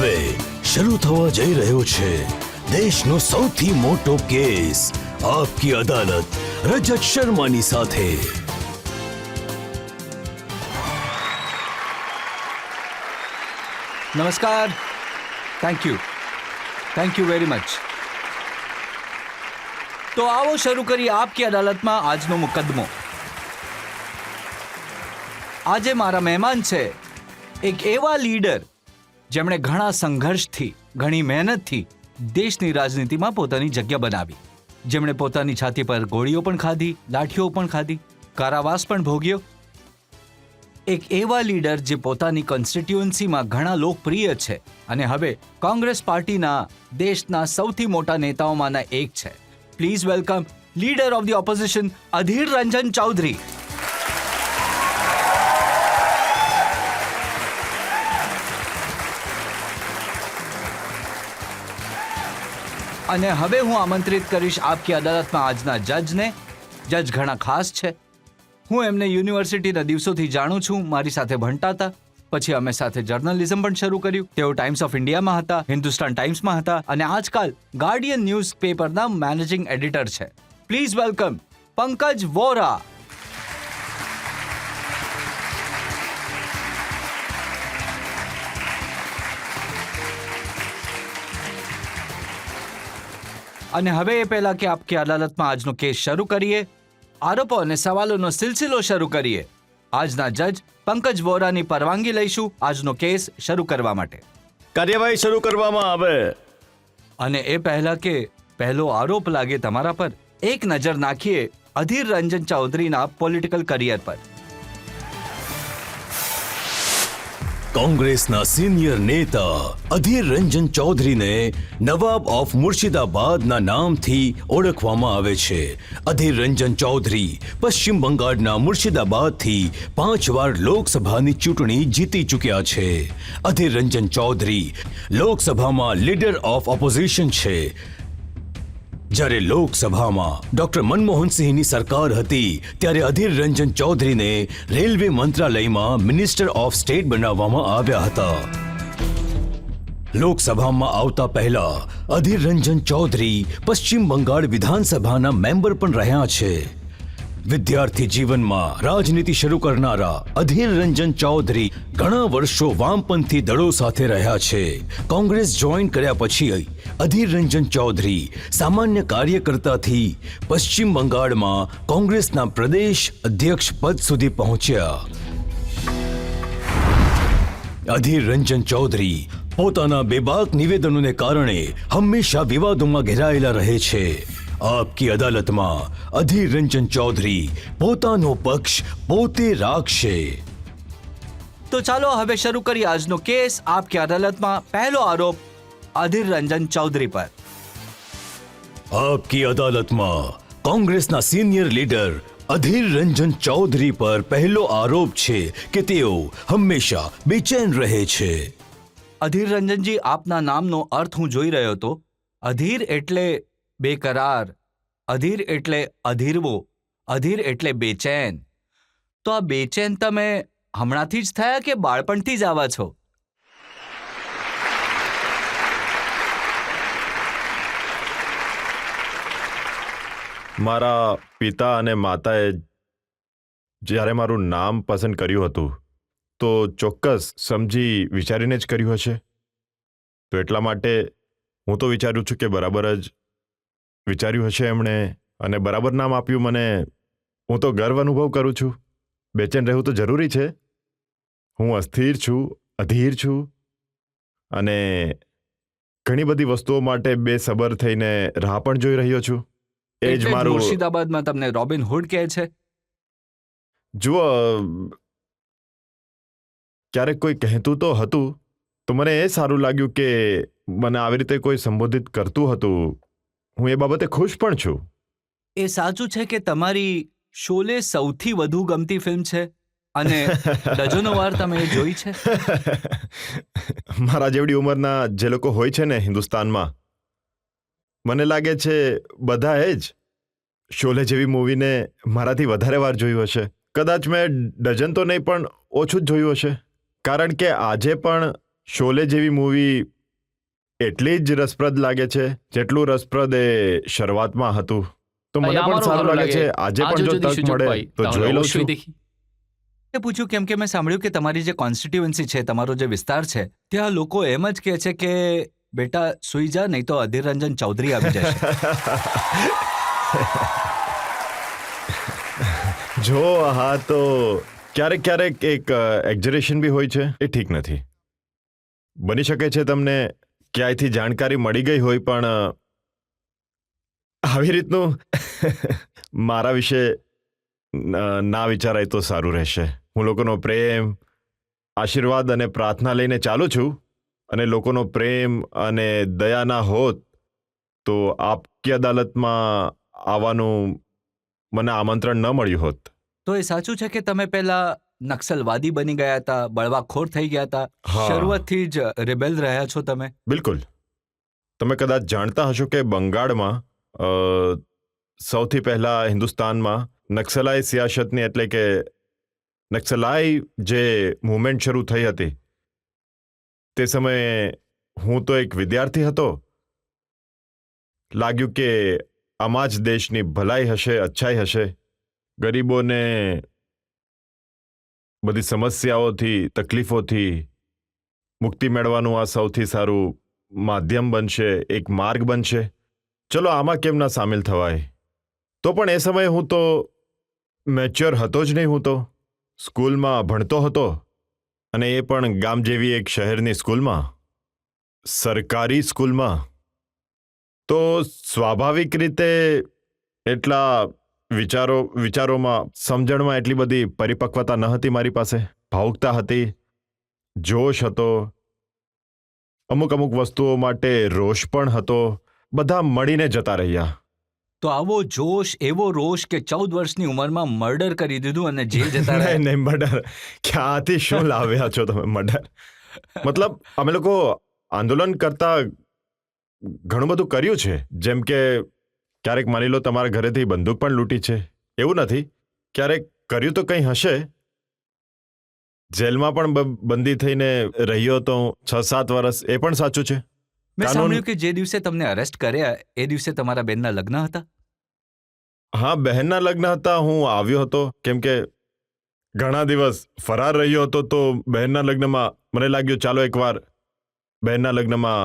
હવે શરૂ થવા જઈ રહ્યો છે દેશનો સૌથી મોટો કેસ, આપકી અદાલત રજત શર્માની સાથે. નમસ્કાર. Thank you very much. તો આવો શરૂ કરીએ આપકી અદાલતમાં આજનો મુકદ્દમો. આજે મારા મહેમાન છે એક એવા લીડર જેમણે ઘણા સંઘર્ષથી, ઘણી મહેનતથી દેશની રાજનીતિમાં પોતાની જગ્યા બનાવી, જેમણે પોતાની છાતી પર ગોળીઓ પણ ખાધી, લાઠીઓ પણ ખાધી, કારાવાસ પણ ભોગ્યો. એક એવા લીડર જે પોતાની કોન્સ્ટિટ્યુઅન્સીમાં ઘણા લોકપ્રિય છે અને હવે કોંગ્રેસ પાર્ટીના દેશના સૌથી મોટા નેતાઓમાંના એક છે. Please welcome leader of the opposition Adhir Ranjan Chowdhury. અને હવે હું આમંત્રિત કરીશ આપકી અદાલતમાં આજના જજને. જજ ઘણા ખાસ છે. હું એમને યુનિવર્સિટીના દિવસોથી જાણું છું. મારી સાથે ભણતા હતા. પછી અમે સાથે જર્નલિઝમ પણ શરૂ કર્યું. તેઓ ટાઈમ્સ ઓફ ઇન્ડિયામાં હતા, હિન્દુસ્તાન ટાઈમ્સમાં હતા અને આજકાલ ગાર્ડિયન ન્યૂઝ પેપરના મેનેજિંગ એડિટર છે. Please welcome Pankaj Vora. અને હવે એ પહેલા કે આપકી અદાલતમાં આજનો કેસ શરૂ કરીએ, આરોપો અને સવાલોનો સિલસિલો શરૂ કરીએ, આજના જજ પંકજ વોરાની પરવાનગી લઈશું આજનો કેસ શરૂ કરવા માટે. કાર્યવાહી શરૂ કરવામાં આવે. અને એ પહેલા કે પહેલો આરોપ લાગે તમારા પર, એક નજર નાખીએ અધીર રંજન ચૌધરીના પોલિટિકલ કરિયર પર. કોંગ્રેસના સિનિયર નેતા અધીર રંજન ચૌધરીને નવાબ ઓફ મુર્શિદાબાદના નામથી ઓળખવામાં આવે છે. અધીર રંજન ચૌધરી પશ્ચિમ બંગાળના મુર્શિદાબાદથી 5 વાર લોકસભાની ચૂંટણી જીતી ચૂક્યા છે. અધીર રંજન ચૌધરી લોકસભામાં લીડર ઓફ ઓપોઝિશન છે. જ્યારે લોકસભામાં ડોક્ટર મનમોહન સિંહની સરકાર હતી ત્યારે અધીર રંજન ચૌધરીને રેલવે મંત્રાલયમાં મિનિસ્ટર ઓફ સ્ટેટ બનાવવામાં આવ્યા હતા. લોકસભામાં આવતા પહેલા અધીર રંજન ચૌધરી પશ્ચિમ બંગાળ વિધાનસભાના મેમ્બર પણ રહ્યા છે. વિદ્યાર્થી જીવનમાં રાજનીતિ શરૂ કરનારા અધીર રંજન ચૌધરી ઘણા વર્ષો વામપંથી દળો સાથે રહ્યા છે. કોંગ્રેસ જોઈન કર્યા પછી અધીર રંજન ચૌધરી સામાન્ય કાર્યકર્તાથી પશ્ચિમ બંગાળમાં કોંગ્રેસના પ્રદેશ અધ્યક્ષ પદ સુધી પહોંચ્યા. અધીર રંજન ચૌધરી પોતાના બેબાક નિવેદનોને કારણે હંમેશા વિવાદોમાં ઘેરાયેલા રહે છે. આપકી અદાલતમાં અધીર રંજન ચૌધરી પોતાનો પક્ષ પોતે રાખશે. તો ચાલો હવે શરૂ કરીએ આજનો કેસ આપકી અદાલતમાં. પહેલો આરોપ અધીર રંજન ચૌધરી પર. આપકી અદાલતમાં કોંગ્રેસના સિનિયર લીડર અધીર રંજન ચૌધરી પર પહેલો આરોપ છે કે તેઓ હંમેશા બેચેન રહે છે. અધીર રંજનજી, આપના નામનો અર્થ હું જોઈ રહ્યો હતો. અધીર એટલે બેકરાર, અધીર એટલે અધીરવો, અધીર એટલે બેચેન. તો આ બેચેન તમે હમણાંથી જ થયા કે બાળપણથી જ આવા છો? મારા પિતા અને માતાએ જ્યારે મારું નામ પસંદ કર્યું હતું તો ચોક્કસ સમજી વિચારીને જ કર્યું હશે. તો એટલા માટે હું તો વિચારું છું કે બરાબર જ વિચાર્યું હશે એમણે અને બરાબર નામ આપ્યું મને. હું તો ગર્વ અનુભવ કરું છું. બેચેન રહેવું તો જરૂરી છે. હું અસ્થિર છું, અધીર છું અને ઘણી બધી વસ્તુઓ માટે બેસબર થઈને રાહ પણ જોઈ રહ્યો છું. એ જ મારું. મુર્શિદાબાદમાં તમને રોબિન હુડ કહે છે. જુઓ, ક્યારેક કોઈ કહેતું તો હતું તો મને એ સારું લાગ્યું કે મને આવી રીતે કોઈ સંબોધિત કરતું હતું. હું એ બાબતે ખુશ પણ છું. એ સાચું છે કે તમારી શોલે સૌથી વધુ ગમતી ફિલ્મ છે અને ડઝનો વાર તમે એ જોઈ છે? મારા જેવડી ઉંમરના જે લોકો હોય છે ને હિન્દુસ્તાનમાં, મને લાગે છે બધાએ જ શોલે જેવી મૂવીને મારાથી વધારે વાર જોયું હશે. કદાચ મેં ડઝન તો નહીં પણ ઓછું જ જોયું હશે. કારણ કે આજે પણ શોલે જેવી મૂવી એટલી જ રસપ્રદ લાગે છે જેટલું રસપ્રદ એ શરૂઆતમાં હતું. તો મને અહીંયા પણ સારું আমারও ভালো લાગે છે આજે আজও પણ જો যদি તક সুযোগ મળે পাই તો তাহলে જોઈ લઉં অবশ্যই છું. দেখি એ પૂછ્યું કેમ કે મેં સાંભળ્યું કે તમારી જે કોન્સ્ટિટ્યુઅન્સી છે, તમારો જે વિસ્તાર છે, ત્યાં લોકો એમ જ કહે છે કે બેટા સુઈ જા, નહીં તો અધીર રંજન ચૌધરી આવી જશે. જો હા, તો ક્યારેક ક્યારેક એક એક્ઝરેશન બી હોય છે, એ ઠીક નથી. બની શકે છે તમને ક્યાંયથી જાણકારી મળી ગઈ હોય, પણ આવી રીતનું મારા વિશે ના વિચારાય તો સારું રહેશે. હું લોકોનો પ્રેમ, આશીર્વાદ અને પ્રાર્થના લઈને ચાલું છું, અને લોકોનો પ્રેમ અને દયા ના હોત તો આપકી અદાલતમાં આવવાનું મને આમંત્રણ ન મળ્યું હોત. તો એ સાચું છે કે તમે પહેલા નક્સલવાદી બની ગયા હતા, બળવાખોર થઈ ગયા હતા, હા. શરૂઆતથી જ રિબેલ રહ્યા છો તમે? બિલકુલ. તમે કદાચ જાણતા હશો કે બંગાળમાં સૌથી પહેલા હિન્દુસ્તાનમાં નક્સલાઈ સિયાસતની એટલે કે નક્સલાઈ જે મૂવમેન્ટ શરૂ થઈ હતી તે સમયે હું તો એક વિદ્યાર્થી હતો. લાગ્યું કે આમાં જ દેશની ભલાઈ હશે, અચ્છાઈ હશે. ગરીબોને બધી સમસ્યાઓથી, તકલીફોથી મુક્તિ મેળવવાનું આ સૌથી સારું માધ્યમ બનશે, એક માર્ગ બનશે. ચલો આમાં કેમ ના સામેલ થવાય. તો પણ એ સમયે હું તો મેચ્યોર હતો જ નહીં. હું તો સ્કૂલમાં ભણતો હતો, અને એ પણ ગામ જેવી એક શહેરની સ્કૂલમાં, સરકારી સ્કૂલમાં. તો સ્વાભાવિક રીતે એટલા વિચારોમાં, સમજણમાં એટલી બધી પરિપક્વતા ન હતી મારી પાસે. ભાવુકતા હતી, જોશ હતો, અમુક વસ્તુઓ માટે રોષ પણ હતો. બધા મળીને જતા રહ્યા. તો આવો જોશ, એવો રોષ કે 14 વર્ષની ઉંમરમાં મર્ડર કરી દીધું અને જેલ જતા રહ્યા. નહીં, મર્ડર ક્યાંથી શું લાવ્યા છો તમે? મર્ડર મતલબ અમે લોકો આંદોલન કરતા ઘણું બધું કર્યું છે. જેમ કે ક્યારેક માની લો તમારા ઘરેથી બંદૂક પણ લૂંટી છે. એવું નથી. ક્યારેક કર્યું તો કંઈ હશે. જેલમાં પણ બંદી થઈને રહ્યો તો 6-7 વર્ષ, એ પણ સાચું છે. મેં સાંભળ્યું કે જે દિવસે તમને અરેસ્ટ કર્યા એ દિવસે તમારા બેનના લગ્ન હતા. હા, બહેનના લગ્ન હતા. હું આવ્યો હતો કેમ કે ઘણા દિવસ ફરાર રહ્યો હતો. તો બહેનના લગ્નમાં મને લાગ્યું ચાલો એકવાર બહેનના લગ્નમાં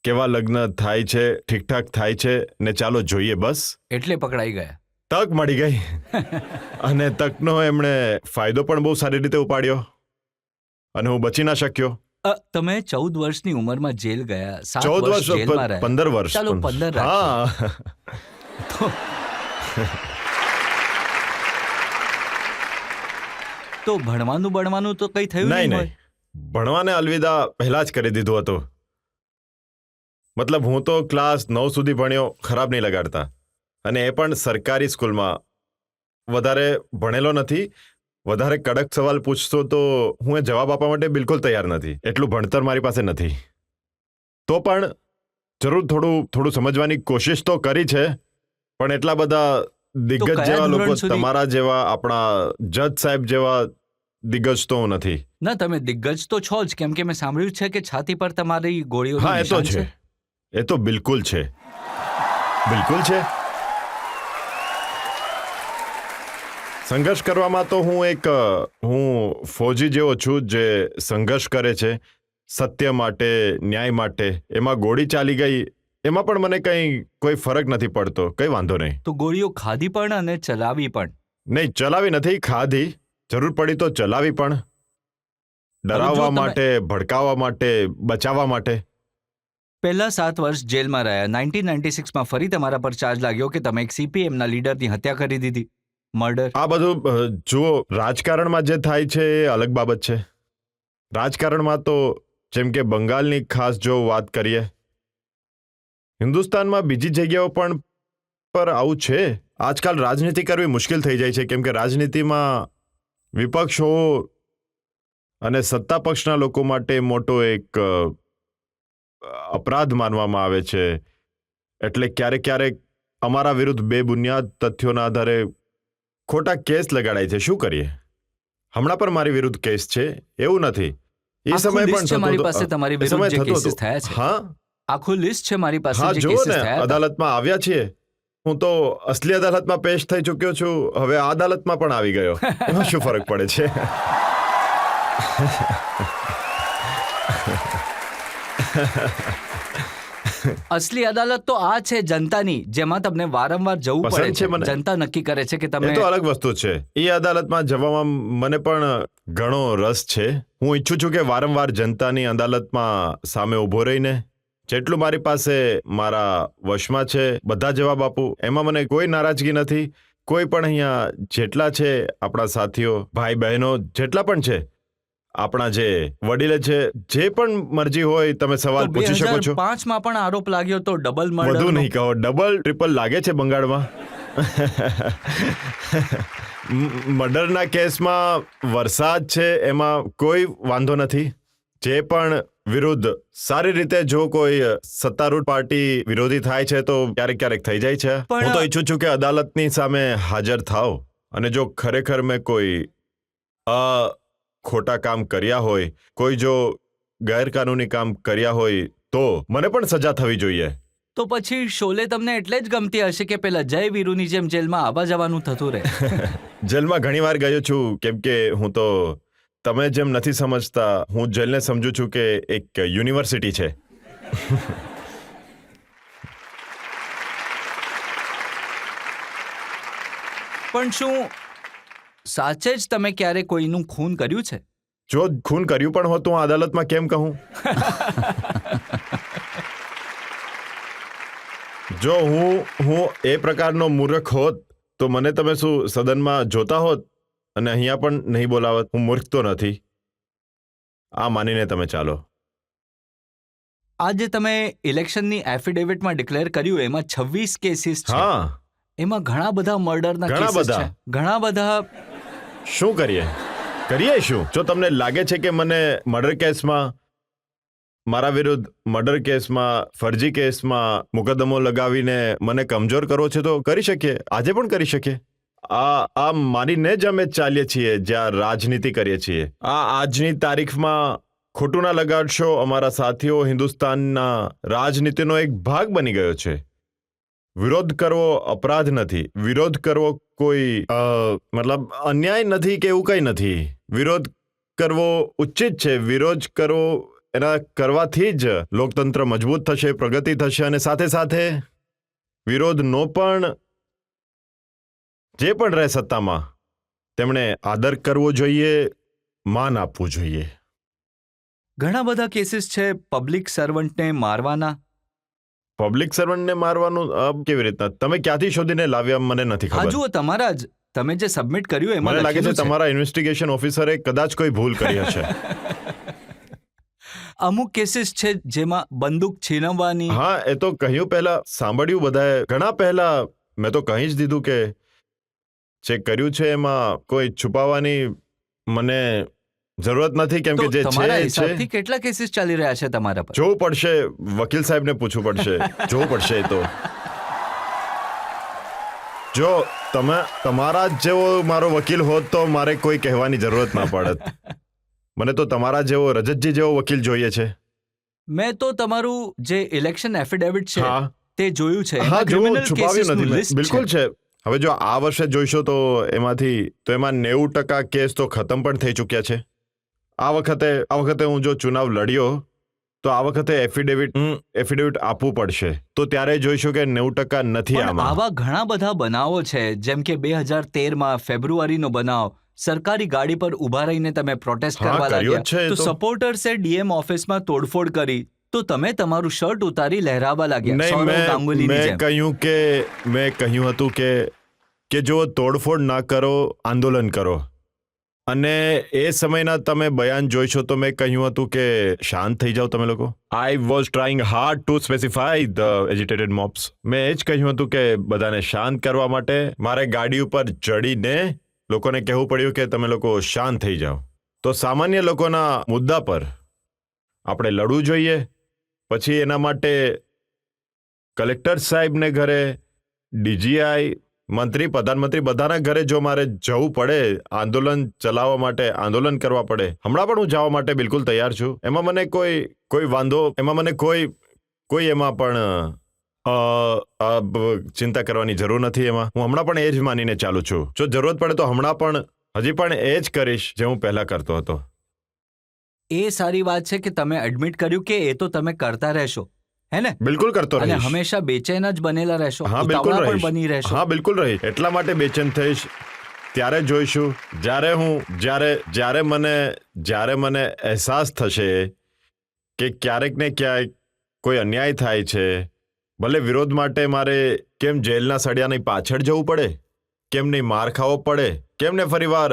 કેવા લગ્ન થાય છે, ઠીકઠાક થાય છે ને ચાલો જોઈએ. બસ એટલે પકડાઈ ગયા. તક મળી ગઈ અને તકનો એમણે ફાયદો પણ બહુ સારી રીતે ઉપાડ્યો અને હું બચી ના શક્યો. તમે 14 વર્ષની ઉંમરમાં જેલ ગયા, 7 14 વર્ષ જેલમાં રહ્યા. 15 વર્ષ. ચાલો 15 રાખીએ. હા. તો ભણવાનું તો કંઈ થયું નહીં. હોય? ભણવાને અલવિદા પહેલા જ કરી દીધું હતું. મતલબ હું તો ક્લાસ 9 સુધી ભણ્યો, ખરાબ નહીં લગાડતા. અને એ પણ સરકારી સ્કૂલમાં. વધારે ભણેલો નથી. વધારે કડક સવાલ પૂછશો તો હું એ જવાબ આપવા માટે બિલકુલ તૈયાર નથી. એટલું ભણતર મારી પાસે નથી. તો પણ જરૂર થોડું સમજવાની કોશિશ તો કરી છે. પણ એટલા બધા દિગ્ગજ કયા જેવા ધોરણ લોકો, સુધી? તમારા જેવા, આપણા જજ સાહેબ જેવા દિગ્ગજ તો હું નથી. ના, તમે દિગ્ગજ તો છો જ, કેમ કે મેં સાંભળ્યું છે કે છાતી પર તમારી ગોળીઓ. હા, એ તો છે. એ તો બિલકુલ છે. બિલકુલ છે. સંઘર્ષ કરવામાં તો હું ફૌજી જેવો છું જે સંઘર્ષ કરે છે સત્ય માટે, ન્યાય માટે. એમાં ગોળી ચાલી ગઈ, એમાં પણ મને કોઈ ફરક નથી પડતો. કંઈ વાંધો નહીં. તો ગોળીઓ ખાધી પણ અને ચલાવી પણ? નહીં, ચલાવી નથી, ખાધી. જરૂર પડી તો ચલાવી પણ. ડરાવવા માટે, ભડકાવવા માટે, બચાવવા માટે. પહેલા 7 વર્ષ જેલમાં રહ્યા. 1996માં ફરી તમારા પર ચાર્જ લાગ્યો કે તમે એક CPMના લીડરની હત્યા કરી દીધી. મર્ડર. આ બધું જુઓ, રાજકારણમાં જે થાય છે એ અલગ બાબત છે. રાજકારણમાં તો જેમ કે બંગાળની ખાસ જો વાત કરીએ, હિન્દુસ્તાનમાં બીજી જગ્યાઓ પણ પર આવું છે. આજકાલ રાજનીતિ કરવી મુશ્કેલ થઈ જાય છે કેમ કે રાજનીતિમાં વિપક્ષો અને સત્તા પક્ષના લોકો માટે મોટો એક અપરાધ માનવામાં આવે છે. એટલે ક્યારેક અમારા વિરુદ્ધ બેબુનિયાદ તથ્યોના આધારે ખોટા કેસ લગાડાય છે. શું કરીએ? હમણાં પણ મારી વિરુદ્ધ કેસ છે, એવું નથી. એ આખું સમય list પણ છે મારી થતું પાસે હતું. તમારી એ વિરુદ્ધ સમય જે થતું cases હતું. થયા છે. હા આખું લિસ્ટ છે મારી પાસે હા જે જુઓ કેસીસ ને થયા હતા. અદાલતમાં આવ્યા છીએ. હું તો અસલી અદાલતમાં પેશ થઈ ચૂક્યો છું, હવે આ અદાલતમાં પણ આવી ગયો. એમાં શું ફરક પડે છે? અસલી અદાલત તો આ છે જનતાની, જેમાં તમને વારંવાર જવું પસંદ પડે છે છે. મને. જનતા નક્કી કરે છે કે એ તમે તો અલગ વસ્તુ છે. એ અદાલતમાં જવામાં મને પણ ઘણો રસ છે. હું ઈચ્છું છું કે વારંવાર જનતાની અદાલતમાં સામે ઊભો રહીને જેટલું મારી પાસે મારા વશમાં છે બધા જવાબ આપું. એમાં મને કોઈ નારાજગી નથી. કોઈ પણ અહીંયા જેટલા છે આપણા સાથીઓ, ભાઈ બહેનો જેટલા પણ છે, આપણા જે વડીલે છે, જે પણ મરજી હોય તમે સવાલ તો પૂછી શકો છો. 2005 માં પણ આરોપ લાગ્યો તો ડબલ વધુ મર્ડર. નહીં કહો, ડબલ ટ્રિપલ લાગે છે બંગાળમાં. મર્ડરના કેસમાં વરસાદ છે એમાં કોઈ વાંધો નથી. જે પણ વિરુદ્ધ સારી રીતે જો કોઈ સત્તારૂઢ પાર્ટી વિરોધી થાય છે તો ક્યારેક ક્યારેક થઈ જાય છે. પણ- હું તો ઈચ્છું છું કે અદાલતની સામે હાજર થાવ અને જો ખરેખર મેં કોઈ ખોટા કામ કર્યા હોય, કોઈ જો ગેરકાનૂની કામ કર્યા હોય તો મને પણ સજા થવી જોઈએ. તો પછી શોલે તમને એટલે જ ગમતી હશે કે પેલા જય વીરુની જેમ જેલમાં આવવા જવાનું થતું રહે. જેલમાં ઘણી વાર ગયો છું, કેમ કે હું તો તમે જેમ નથી સમજતા, હું જેલને સમજુ છું કે એક યુનિવર્સિટી છે. પણ શું સાચે જ તમે ક્યારે કોઈનું ખૂન કર્યું છે? જો ખૂન કર્યું પણ હોત તો હું અદાલતમાં કેમ કહું? જો હું એ પ્રકારનો મૂર્ખ હોત તો મને તમે શું સદનમાં જોતા હોત અને અહીંયા પણ નહીં બોલાવત. હું મૂર્ખ તો નથી, આ માનીને તમે ચાલો. આજે તમે ઇલેક્શનની એફિડેવિટમાં ડિક્લેર કર્યું એમાં 26 કેસીસ છે. હા, એમાં ઘણા બધા મર્ડરના ઘણા કેસીસ બધા. છે. ઘણા બધા. શું કરીએ શું? જો તમને લાગે છે કે મને મર્ડર કેસમાં, મારા વિરુદ્ધ મર્ડર કેસમાં, ફરજી કેસમાં મુકદ્દમો લગાવીને મને કમજોર કરવો છે તો કરી શકીએ, આજે પણ કરી શકીએ. આ માનીને જ અમે ચાલીએ છીએ જ્યાં રાજનીતિ કરીએ છીએ. આજની તારીખમાં ખોટું ના લગાડશો, અમારા સાથીઓ હિન્દુસ્તાનના રાજનીતિનો એક ભાગ બની ગયો છે. વિરોધ કરવો અપરાધ નથી, વિરોધ કરવો કોઈ મતલબ અન્યાય નથી કે એવું કંઈ નથી. વિરોધ કરવો ઉચિત છે. વિરોધ કરવો, એના કરવાથી જ લોકતંત્ર મજબૂત થશે, પ્રગતિ થશે અને સાથે સાથે વિરોધનો પણ જે પણ રહે સત્તામાં તેમણે આદર કરવો જોઈએ, માન આપવું જોઈએ. ઘણા બધા કેસીસ છે પબ્લિક સર્વન્ટને મારવાના. પબ્લિક સર્વન્ટને મારવાનું કેવી રીતના? તમે ક્યાંથી શોધીને લાવ્યા મને નથી હા ખબર. જુઓ, તમારા જ તમે જે સબમિટ કર્યું એમાં મને લાગે છે લખેલું છે. તમારા ઇન્વેસ્ટિગેશન ઓફિસરે કદાચ કોઈ ભૂલ કરી હશે. અમુક કેસીસ છે જેમાં બંદૂક છીનવવાની. હા, એ તો કહ્યું પહેલા સાંભળ્યું બધાએ, ઘણા પહેલા મેં તો કહી જ દીધું કે જે કર્યું છે એમાં કોઈ છુપાવવાની મને જરૂરત નથી, કેમ તો કે જે તમારા છે હિસાબથી કેટલા કેસીસ ચાલી રહ્યા છે તમારા પર? જોવું પડશે, વકીલ સાહેબને પૂછવું પડશે, જોવું પડશે. એ તો જો તમે તમારા જેવો મારો વકીલ હોત તો મારે કોઈ કહેવાની જરૂરત ના પડત. મને તો તમારા જેવો રજતજી જેવો વકીલ જોઈએ છે. મેં તો તમારું જે ઇલેક્શન એફિડેવિટ છે હા તે જોયું છે. હા, એમાં જો criminal છુપાવ્યું casesનું નથી મેં. list બિલકુલ છે. છે. હવે જો આ વર્ષે જોઈશો તો એમાં 90% કેસ તો ખતમ પણ થઈ ચૂક્યા છે. આ વખતે હું જો ચુનાવ લડ્યો તો આ વખતે એફિડેવિટ આપવું પડશે, તો ત્યારે જોઈશું કે 90% નથી પણ આમાં. આવા ઘણા બધા બનાવો છે, જેમ કે 2013માં ફેબ્રુઆરીનો બનાવ, સરકારી ગાડી પર ઊભા રહીને તમે પ્રોટેસ્ટ હા, કરવા કર્યો જ છે લાગ્યા એ તો તો. સપોર્ટર્સે ડીએમ ઓફિસમાં તોડફોડ કરી તો તમે તમારું શર્ટ ઉતારી લહેરાવા લાગ્યા, નહીં, સૌરવ ગાંગુલીની મેં જેમ. કહ્યું હતું કે જો તોડફોડ ના કરો, આંદોલન કરો. અને એ સમયના તમે બયાન જોઈશો તો મેં કહ્યું હતું કે શાંત થઈ જાઓ તમે લોકો. I was trying hard to specify the agitated mobs. મેં એ જ કહ્યું હતું કે બધાને શાંત કરવા માટે મારે ગાડી ઉપર ચડીને લોકોને કહેવું પડ્યું કે તમે લોકો શાંત થઈ જાઓ. તો સામાન્ય લોકોના મુદ્દા પર આપણે લડવું જોઈએ. પછી એના માટે કલેક્ટર સાહેબને ઘરે, ડીજીઆઈ મંત્રી પ્રધાનમંત્રી બધાના ઘરે જો મારે જવું પડે આંદોલન ચલાવવા માટે આંદોલન કરવા પડે હમણાં પણ હું જવા માટે બિલકુલ તૈયાર છું. એમાં મને કોઈ વાંધો એમાં મને કોઈ એમાં પણ ચિંતા કરવાની જરૂર નથી. એમાં હું હમણાં પણ એ જ માનીને ચાલુ છું. જો જરૂરત પડે તો હમણાં પણ હજી પણ એ જ કરીશ જે હું પહેલા કરતો હતો. એ સારી વાત છે કે તમે એડમિટ કર્યું કે એ તો તમે કરતા રહેશો, હે ને? બિલકુલ કરતો અને રહીશ. હંમેશા બેચેન જ બનેલા રહેશો, હા બિલકુલ ઉતાવળા પણ રહીશ. બની રહેશો. હા બિલકુલ રહીશ. એટલા માટે બેચેન થઈશ ત્યારે જોઈશું જ્યારે મને અહેસાસ થશે કે ક્યારેક ને ક્યાંક કોઈ અન્યાય થાય છે. ભલે વિરોધ માટે મારે કેમ જેલના સળિયાની પાછળ જવું પડે, કેમ નહીં માર ખાવો પડે, કેમ ને ફરીવાર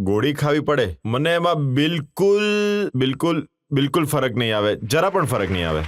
ગોળી ખાવી પડે, મને એમાં બિલકુલ ફરક નહીં આવે, જરા પણ ફરક નહીં આવે.